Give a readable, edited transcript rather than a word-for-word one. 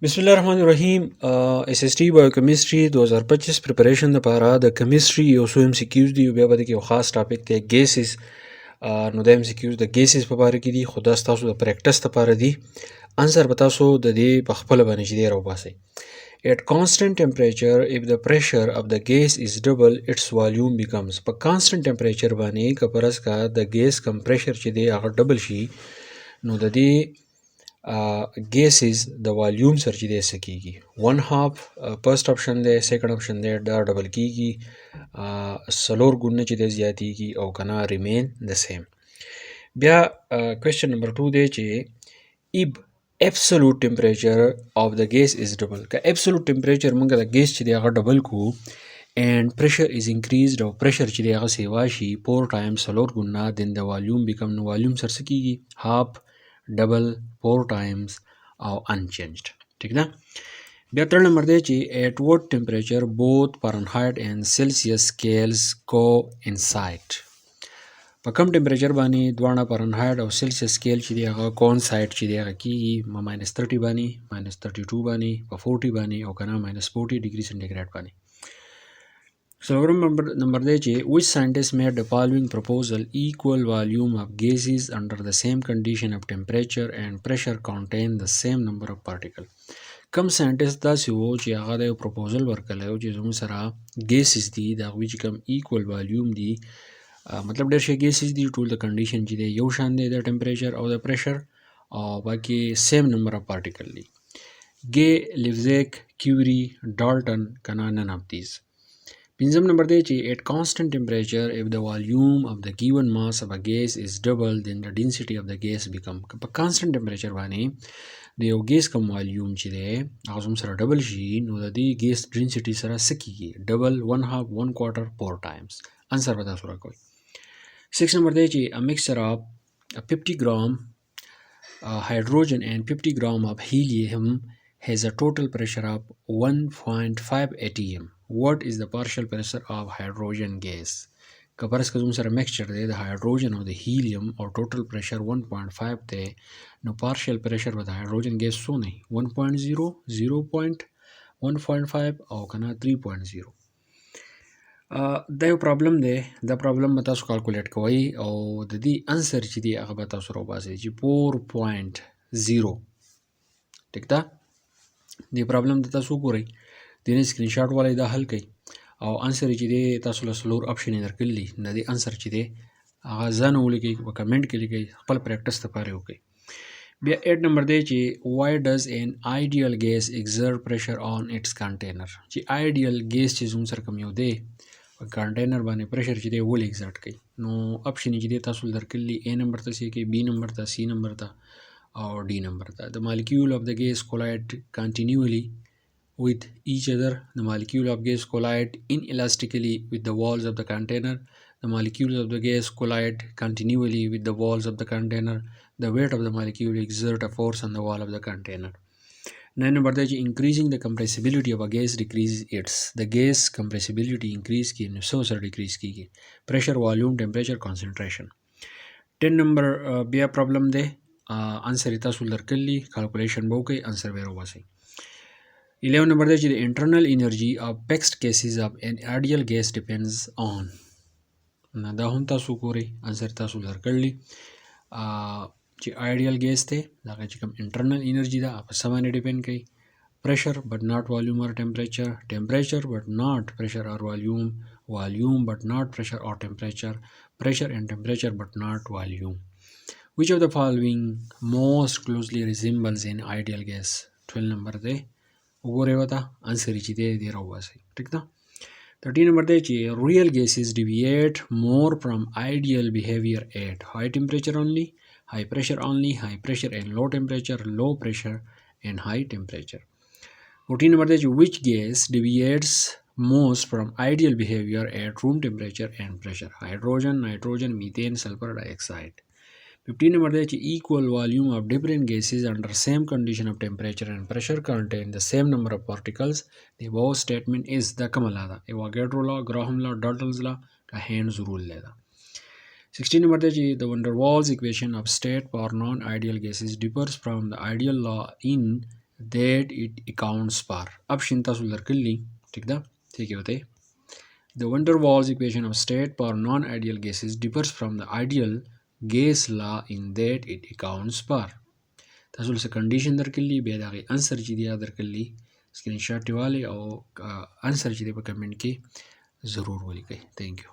बिस्मिल्लाहिर्रहमानिर्रहीम SST biochemistry 2025 preparation दپاره د کیمستري یو څو MCQs دي او بیا به کې یو خاص ټاپک دی ګیسز. نو د MCQs د ګیسز په اړه کې دي، خو دا تاسو د پریکټس لپاره دي. انسر به تاسو د دې په خپل باندې چې دی راوباسئ. At constant temperature, if the pressure of the gas is double, its volume becomes. په constant temperature باندې که پرس کا د ګیس کم پریشر چې دی هغه ډبل شي، نو د دې gases د والیوم سره چې دی څه کیږي، 1/2 فرست آپشن دی، سیکنډ آپشن دی، دا ډبل کیږي، څلور ګونه چې دی زیاتیږي او کنه ریمین د سیم. بیا کوېسچن نمبر 2 دی چې if absolute temperature of the gas is double. که absolute temperature موږ د ګیس چې دی هغه ډبل کو and pressure is increased او pressure چې دی هغه سیوا شي 4 times څلور ګونه، then the volume become. نو والیوم سره څه کیږي، half, double, 4 times او unchanged. ٹھیک ده. بیا تر نمبر دی چې at what temperature both Fahrenheit and Celsius scales coincide. په کم ټمپریچر باندې دواړه فارنهایټ او سیلسیس سکیل چې دی هغه کوانسایډ چې دی هغه کیږي -30 باندې، -32 باندې، په 40 باندې او کنه -40 ډیګري سنټیګریډ باندې. څلورم نمبر دی چې which scientist made the following proposal: equal volume of gases under the same condition of temperature and pressure contain the same number of particles. کم ساينټیست داسې وو چې هغه د یو پروپوزل ورکړی و چې زموږ سره ګیسز دي د هغوی چې کم ایکول والیوم دي، مطلب ډېر شي ګیسز دي، ټول د کنډیشن چې دی یو شان دی د ټمپریچر او د پریشر، او باقي سیم نمبر اف پارټیکل دي. ګے، لیوزیک، کیوري، ډالټن کنه نن اف دیز. پنځم نمبر دی چې at constant temperature if the volume of the given mass of a gas is double then the density of the gas become. په constant temperature باندې د یو ګیس کم والیوم چې دی هغه زموږ سره ډبل شي، نو د دې ګیس ډینسټي سره څه کیږي، ډبل، 1/2، 1/4، 4 times. انسر به تاسو راکوئ. 6 نمبر دی چې a mixture of 50 gram hydrogen and 50 gram of helium has a total pressure of 1.5 atm. What is the partial pressure of hydrogen gas? که فرض که زموږ سره میکسچر دی د هایدروجن او د هیلیم او ټوټل پریشر 1.5 دی، نو پارشل پریشر به د هایدروجن ګیس څونه وي، 1.0، 0.1.5 او کنه 3.0. دا یو پرابلم دی، دا پرابلم به تاسو کالکولیټ کوئ او د دې انسر چې دی هغه به تاسو راوباسئ چې 4.0. ټیک ده. دې پرابلم ته تاسو وګورئ، د دې سکرین شاټ والئ دا حل کړئ او انسر چې دی تاسو له څلور آپشن یې درکړي دي، د دې انسر چې دی هغه ځان ولیکئ، په کمنټ کې لیکئ، خپل پریکټس لپاره یې وکړئ. بیا 8 نمبر دی چې why does an ideal gas exert pressure on its container. چې ideal gas چې زموږ سره کوم یو دی په کنټینر باندې پریشر چې دی ولې ایگزرټ کوي، نو آپشن چې دی تاسو درکړي دي A نمبر ته څه کوي، B نمبر ته، C نمبر ته او D نمبر ته. The molecule of the gas collide continually with each other. The molecule of gas collide inelastically with the walls of the container. The molecules of the gas collide continually with the walls of the container. The weight of the molecule exert a force on the wall of the container. 9 number دی چې increasing the compressibility of a gas decreases its. The gas compressibility increase کی نو څو سره decrease کیږي، pressure, volume, temperature, concentration. 10 number بیا پرابلم دی، انسر یې تاسو درکړي، کالکولیشن به وکړئ، انسر به یې راوباسئ. 11 number دی چې the internal energy of fixed gases of an ideal gas depends on. نه دا هم تاسو ګورئ، انسر تاسو درکړي چې آیډیل ګیس دی دغه چې کوم انټرنل انرژي ده په څه باندې ډیپینډ کوي، پریشر بټ ناٹ والیوم اور ټمپریچر، ټمپریچر بټ ناٹ پریشر اور والیوم، والیوم بټ ناٹ پریشر اور ټمپریچر، پریشر اینڈ ټمپریچر بټ ناٹ والیوم. which of the following most closely resembles an ideal gas. 12 نمبر دی، وګورئ وته انسر چې دی راوباسئ. ټیک ده. 13 نمبر دی چې real gases deviate more from ideal behavior at high temperature only, high pressure only, high pressure and low temperature, low pressure and high temperature. 14 number is which gas deviates most from ideal behavior at room temperature and pressure? Hydrogen, nitrogen, methane, sulfur dioxide. 15 number is equal volume of different gases under same condition of temperature and pressure contain the same number of particles. The above statement is the Kamalada, Avogadro law, Graham law, Dalton's law, Hen's rule. 16 number is the van der Waals equation of state for non-ideal gases differs from the ideal law in that it accounts for. option تاسو درکړي ٹھیک ده ٹھیک ہے وته The van der Waals equation of state for non-ideal gases differs from the ideal gas law in that it accounts for. تاسو له کنډیشن درکړي بیا دا غي انسر چې دی درکړي سکرین شاټ دیواله او انسر چې دی په کمنټ کې ضرور ولیکئ. تھینک یو.